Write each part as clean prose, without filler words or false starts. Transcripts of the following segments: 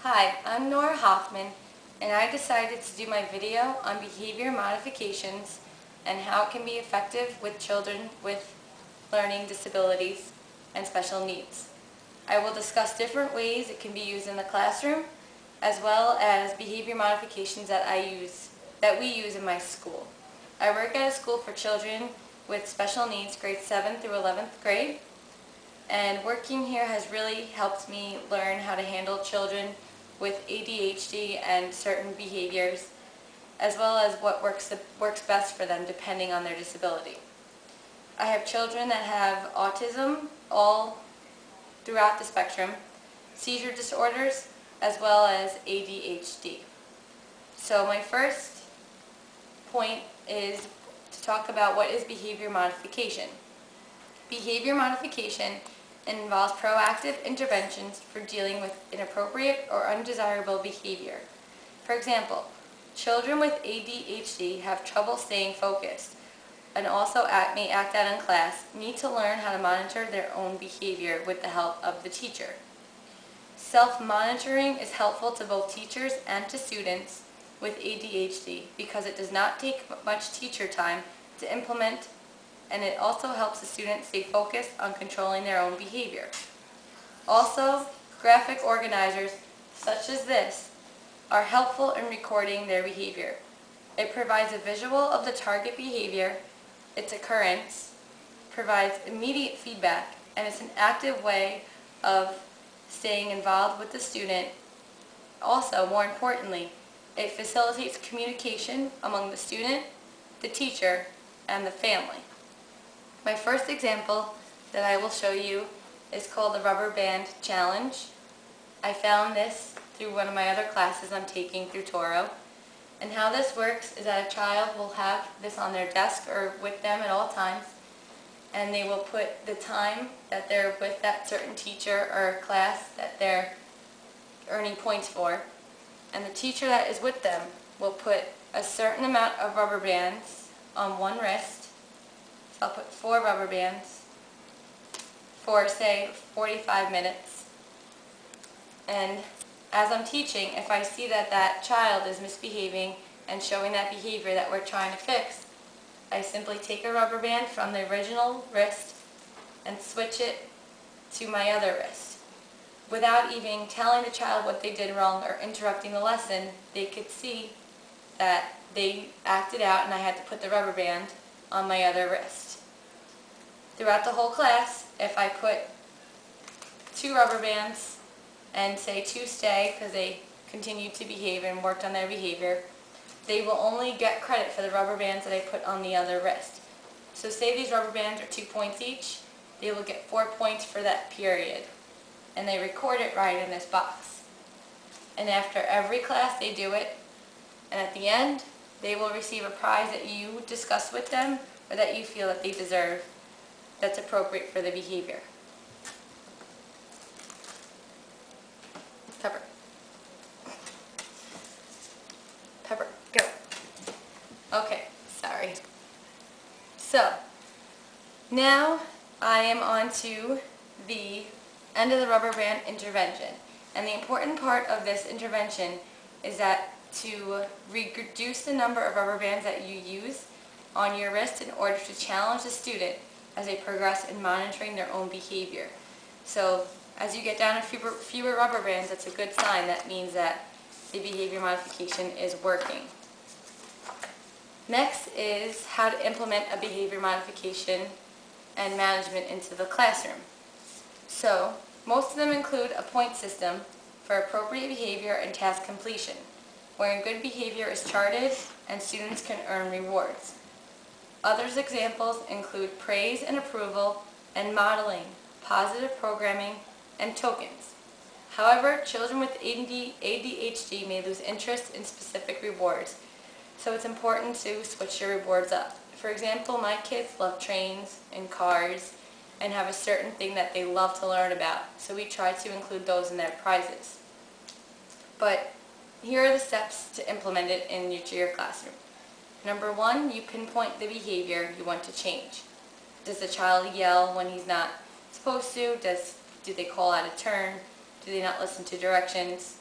Hi, I'm Nora Hoffman, and I decided to do my video on behavior modifications and how it can be effective with children with learning disabilities and special needs. I will discuss different ways it can be used in the classroom, as well as behavior modifications that we use in my school. I work at a school for children with special needs, grades 7th through 11th grade, and working here has really helped me learn how to handle children with ADHD and certain behaviors, as well as what works best for them depending on their disability. I have children that have autism all throughout the spectrum, seizure disorders, as well as ADHD. So my first point is to talk about what is behavior modification. Behavior modification involves proactive interventions for dealing with inappropriate or undesirable behavior. For example, children with ADHD have trouble staying focused and also may act out in class, need to learn how to monitor their own behavior with the help of the teacher. Self-monitoring is helpful to both teachers and to students with ADHD because it does not take much teacher time to implement, and it also helps the students stay focused on controlling their own behavior. Also, graphic organizers such as this are helpful in recording their behavior. It provides a visual of the target behavior, its occurrence, provides immediate feedback, and it's an active way of staying involved with the student. Also, more importantly, it facilitates communication among the student, the teacher, and the family. My first example that I will show you is called the Rubber Band Challenge. I found this through one of my other classes I'm taking through Touro. And how this works is that a child will have this on their desk or with them at all times, and they will put the time that they're with that certain teacher or class that they're earning points for. And the teacher that is with them will put a certain amount of rubber bands on one wrist. So I'll put 4 rubber bands for, say, 45 minutes. And as I'm teaching, if I see that that child is misbehaving and showing that behavior that we're trying to fix, I simply take a rubber band from the original wrist and switch it to my other wrist. Without even telling the child what they did wrong or interrupting the lesson, they could see that they acted out and I had to put the rubber band on my other wrist. Throughout the whole class, if I put 2 rubber bands and say 2 stay because they continued to behave and worked on their behavior, they will only get credit for the rubber bands that I put on the other wrist. So say these rubber bands are 2 points each, they will get 4 points for that period. And they record it right in this box. And after every class they do it, and at the end they will receive a prize that you discuss with them or that you feel that they deserve, that's appropriate for the behavior. Pepper. Pepper, go. Okay, sorry. So, now I am on to the end of the rubber band intervention. And the important part of this intervention is that to reduce the number of rubber bands that you use on your wrist in order to challenge the student as they progress in monitoring their own behavior. So as you get down to fewer rubber bands, that's a good sign. That means that the behavior modification is working. Next is how to implement a behavior modification and management into the classroom. So most of them include a point system for appropriate behavior and task completion, wherein good behavior is charted and students can earn rewards. Other examples include praise and approval and modeling, positive programming, and tokens. However, children with ADHD may lose interest in specific rewards, so it's important to switch your rewards up. For example, my kids love trains and cars and have a certain thing that they love to learn about, so we try to include those in their prizes. But here are the steps to implement it into your classroom. Number 1, you pinpoint the behavior you want to change. Does the child yell when he's not supposed to? Do they call out a turn? Do they not listen to directions?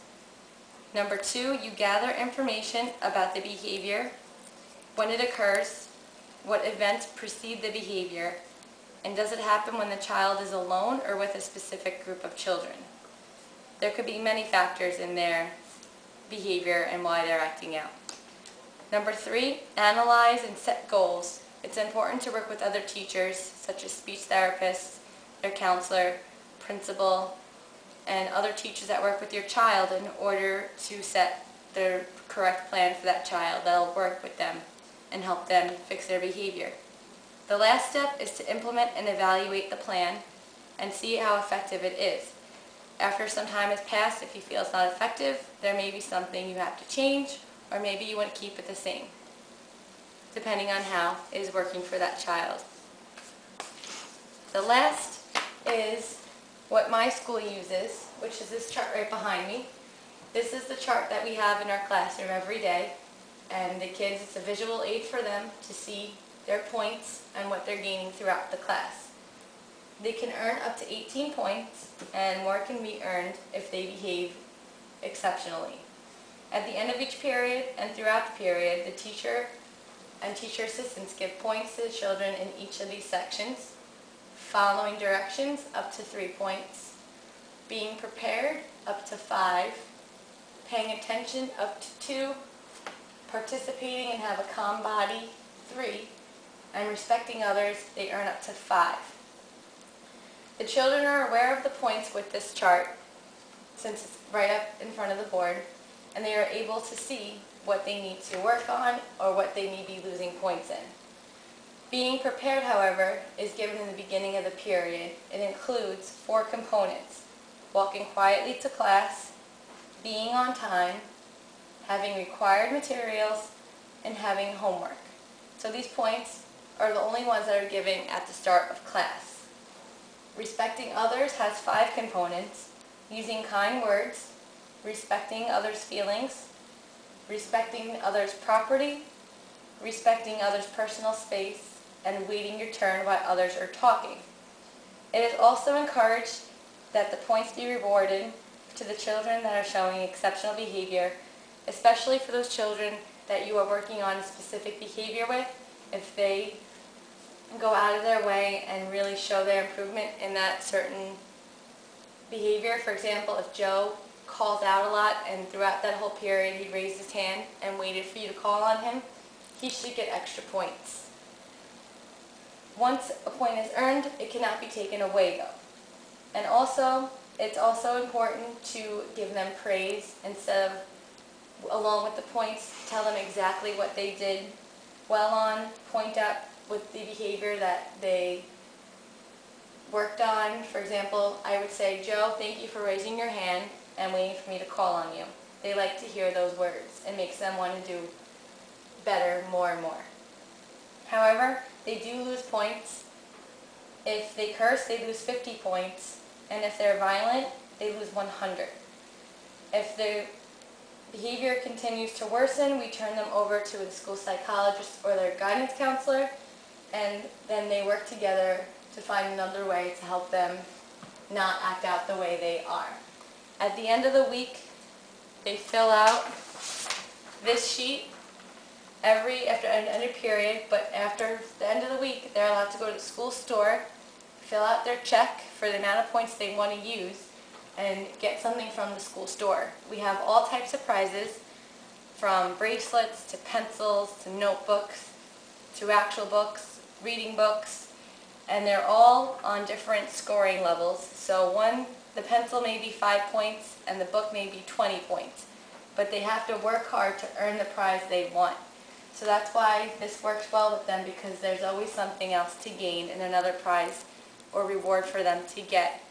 Number 2, you gather information about the behavior, when it occurs, what events precede the behavior, and does it happen when the child is alone or with a specific group of children. There could be many factors in their behavior and why they're acting out. Number 3, analyze and set goals. It's important to work with other teachers, such as speech therapists, their counselor, principal, and other teachers that work with your child in order to set the correct plan for that child that'll work with them and help them fix their behavior. The last step is to implement and evaluate the plan and see how effective it is. After some time has passed, if you feel it's not effective, there may be something you have to change, or maybe you want to keep it the same, depending on how it is working for that child. The last is what my school uses, which is this chart right behind me. This is the chart that we have in our classroom every day, and the kids, it's a visual aid for them to see their points and what they're gaining throughout the class. They can earn up to 18 points, and more can be earned if they behave exceptionally. At the end of each period and throughout the period, the teacher and teacher assistants give points to the children in each of these sections. Following directions, up to 3 points. Being prepared, up to 5. Paying attention, up to 2. Participating and have a calm body, 3. And respecting others, they earn up to 5. The children are aware of the points with this chart, since it's right up in front of the board, and they are able to see what they need to work on or what they may be losing points in. Being prepared, however, is given in the beginning of the period. It includes 4 components: walking quietly to class, being on time, having required materials, and having homework. So these points are the only ones that are given at the start of class. Respecting others has 5 components: using kind words, respecting others' feelings, respecting others' property, respecting others' personal space, and waiting your turn while others are talking. It is also encouraged that the points be rewarded to the children that are showing exceptional behavior, especially for those children that you are working on a specific behavior with. If they go out of their way and really show their improvement in that certain behavior. For example, if Joe calls out a lot and throughout that whole period he raised his hand and waited for you to call on him, he should get extra points. Once a point is earned, it cannot be taken away though. And also, it's also important to give them praise instead of, along with the points, tell them exactly what they did well on, point out with the behavior that they worked on. For example, I would say, Joe, thank you for raising your hand and waiting for me to call on you. They like to hear those words. It makes them want to do better more and more. However, they do lose points. If they curse, they lose 50 points. And if they're violent, they lose 100. If their behavior continues to worsen, we turn them over to the school psychologist or their guidance counselor, and then they work together to find another way to help them not act out the way they are. At the end of the week, they fill out this sheet after any period, but after the end of the week, they're allowed to go to the school store, fill out their check for the amount of points they want to use, and get something from the school store. We have all types of prizes, from bracelets to pencils to notebooks to actual books, reading books, and they're all on different scoring levels. So the pencil may be 5 points and the book may be 20 points, but they have to work hard to earn the prize they want. So that's why this works well with them, because there's always something else to gain and another prize or reward for them to get